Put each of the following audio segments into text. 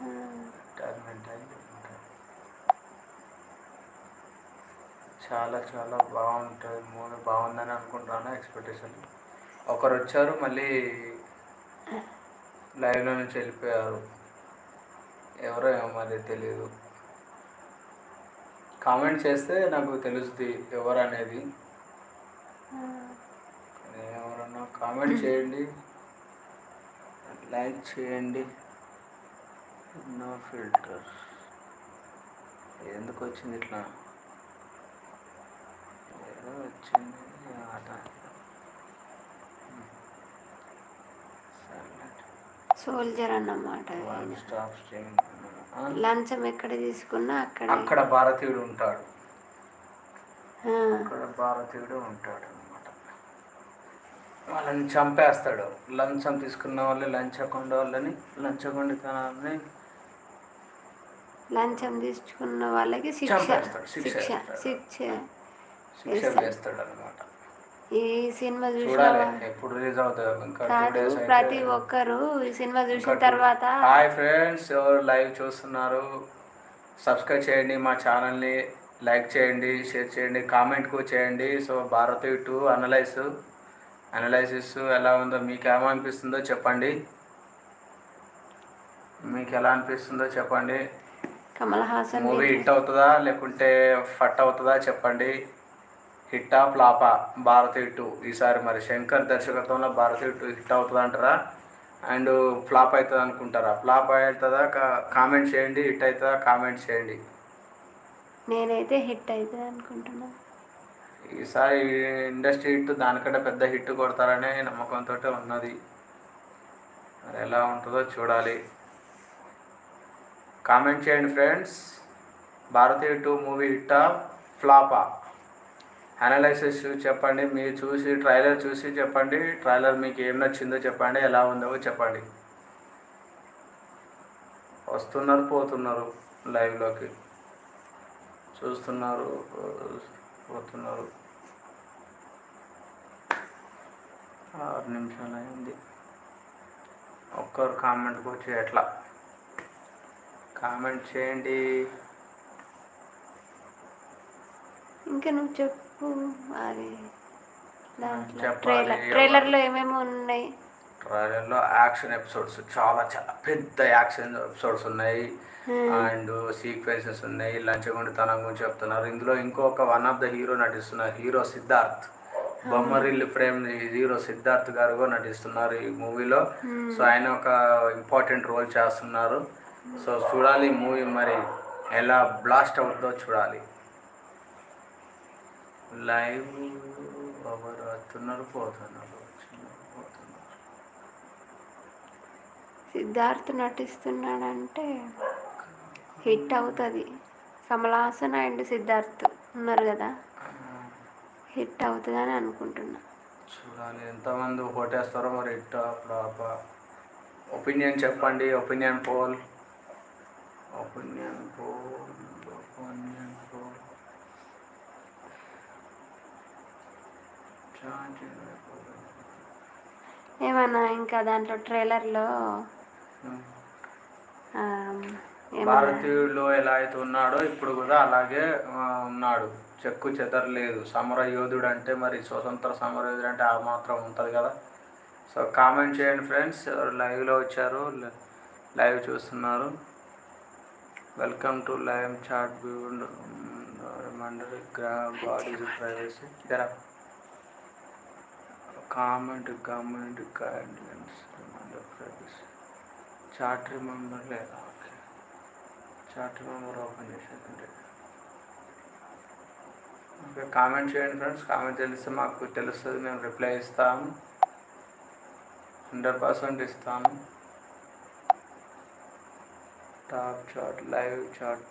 Retirement అయింది. చాలా చాలా బాగుంటుంది మూవీ, బాగుందని అనుకుంటున్నాను. ఎక్స్పెక్టేషన్ ఒకరు వచ్చారు, మళ్ళీ లైవ్లో నుంచి వెళ్ళిపోయారు. ఎవరో ఏమో మరి తెలియదు. కామెంట్ చేస్తే నాకు తెలుస్తుంది ఎవరు అనేది. ఎవరన్నా కామెంట్ చేయండి, లైక్ చేయండి. నో ఫిల్టర్ ఎందుకు వచ్చింది ఇట్లా? ఏదో వచ్చింది ఆట. సోల్జర్ అన్నమాట. One stop streaming. లంచం ఎక్కడ తీసుకున్నా అక్కడ భారతీయుడు ఉంటాడు. అక్కడ భారతీయుడు ఉంటాడు అనమాట. వాళ్ళని చంపేస్తాడు. లంచం తీసుకున్న వాళ్ళని, లంచగొండ వాళ్ళని, లంచగొండితనాన్ని లంచం తీసుకున్న వాళ్ళకి శిక్ష వేస్తాడు అనమాట. ఈ సినిమా చూడాలి ఎప్పుడు రిలీజ్ అవుతుంది. ఇంకా 2 days అయితే. ప్రతి ఒక్కరు ఈ సినిమా చూసిన తర్వాత. హాయ్ ఫ్రెండ్స్, ఎవరు లైవ్ చూస్తున్నారు సబ్స్క్రైబ్ చేయండి మా ఛానల్ని, లైక్ చేయండి, షేర్ చేయండి, కామెంట్ కూడా చేయండి. సో భారతీయ 2 అనలైసిస్ ఎలా ఉందో, మీకు ఏమనిపిస్తుందో చెప్పండి. మీకు ఎలా అనిపిస్తుందో చెప్పండి. కమల్ హాసన్ మూవీ హిట్ అవుతుందా లేకుంటే ఫట్ అవుతుందా చెప్పండి. హిట్టా ఫ్లాపా భారతీయ 2 ఈసారి? మరి శంకర్ దర్శకత్వంలో భారతీయ 2 హిట్ అవుతుంది అంటారా, అండ్ ఫ్లాప్ అవుతుంది అనుకుంటారా? ఫ్లాప్ అవుతుందా కామెంట్ చేయండి, హిట్ అవుతుందా కామెంట్ చేయండి. నేనైతే హిట్ అవుతుంది అనుకుంటున్నా. ఈసారి ఇండస్ట్రీ హిట్ దానికంటే పెద్ద హిట్ కొడతారనే నమ్మకంతో ఉన్నది. మరి ఎలా ఉంటుందో చూడాలి. కామెంట్ చేయండి ఫ్రెండ్స్. భారతీయ 2 మూవీ హిట్టా ఫ్లాపా? అనాలైసిస్ చెప్పండి. మీరు చూసి ట్రైలర్ చూసి చెప్పండి. ట్రైలర్ మీకు ఏం నచ్చిందో చెప్పండి, ఎలా ఉందో చెప్పండి. వస్తున్నారు, పోతున్నారు, లైవ్లోకి చూస్తున్నారు, పోతున్నారు. 6 నిమిషాలు అయింది. ఒక్కరు కామెంట్కి వచ్చి ఎట్లా కామెంట్ చేయండి. ఇంకా నువ్వు చెప్పు. అది చెప్పాలి. ట్రైలర్లో ఏమేమి ఉన్నాయి? ట్రైలర్లో యాక్షన్ ఎపిసోడ్స్, చాలా చాలా పెద్ద యాక్షన్ ఎపిసోడ్స్ ఉన్నాయి. అండ్ సీక్వెన్సెస్ ఉన్నాయి. లంచగొండితనం గురించి చెప్తున్నారు. ఇందులో ఇంకొక వన్ ఆఫ్ ద హీరో నటిస్తున్నారు, hero Siddharth. Bommarillu frame hero Siddharth గారు కూడా నటిస్తున్నారు ఈ మూవీలో. సో ఆయన ఒక ఇంపార్టెంట్ రోల్ చేస్తున్నారు. సో చూడాలి మూవీ మరి ఎలా బ్లాస్ట్ అవుతుందో చూడాలి. లైవ్ ఎవరు వస్తున్నారు, పోతున్నారు. సిద్ధార్థ్ నటిస్తున్నాడంటే హిట్ అవుతుంది. కమల్ హాసన్ అండ్ సిద్ధార్థ్ ఉన్నారు కదా, హిట్ అవుతుందని అనుకుంటున్నా. చూడాలి ఎంతమంది ఓటేస్తారో మరి. హిట్ ఫ్లాప్ ఒపీనియన్ చెప్పండి. Opinion poll. ఏమన్నా ఇంకా దాంట్లో ట్రైలర్లో భారతీయుల్లో ఎలా అయితే ఉన్నాడో ఇప్పుడు కూడా అలాగే ఉన్నాడు, చెక్కు చెదరలేదు. సమర యోధుడు అంటే మరి స్వతంత్ర సమర యోధుడు అంటే ఆ మాత్రం ఉంటుంది కదా. సో కామెంట్ చేయండి ఫ్రెండ్స్. ఎవరు లైవ్లో వచ్చారు, లైవ్ చూస్తున్నారు. Welcome to live chat reminder god is privacy. జరా comment guidelines reminder privacy. Chat remember లేదా? ఓకే, చాట్ రిమెంబర్ ఓపెన్ చేసేది. ఓకే, కామెంట్ చేయండి ఫ్రెండ్స్. కామెంట్ తెలిస్తే మాకు తెలుస్తుంది, మేము రిప్లై ఇస్తాము, 100% ఇస్తాను. Top chat, live chat,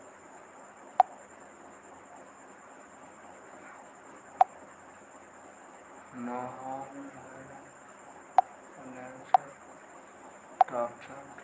no harm, top chat.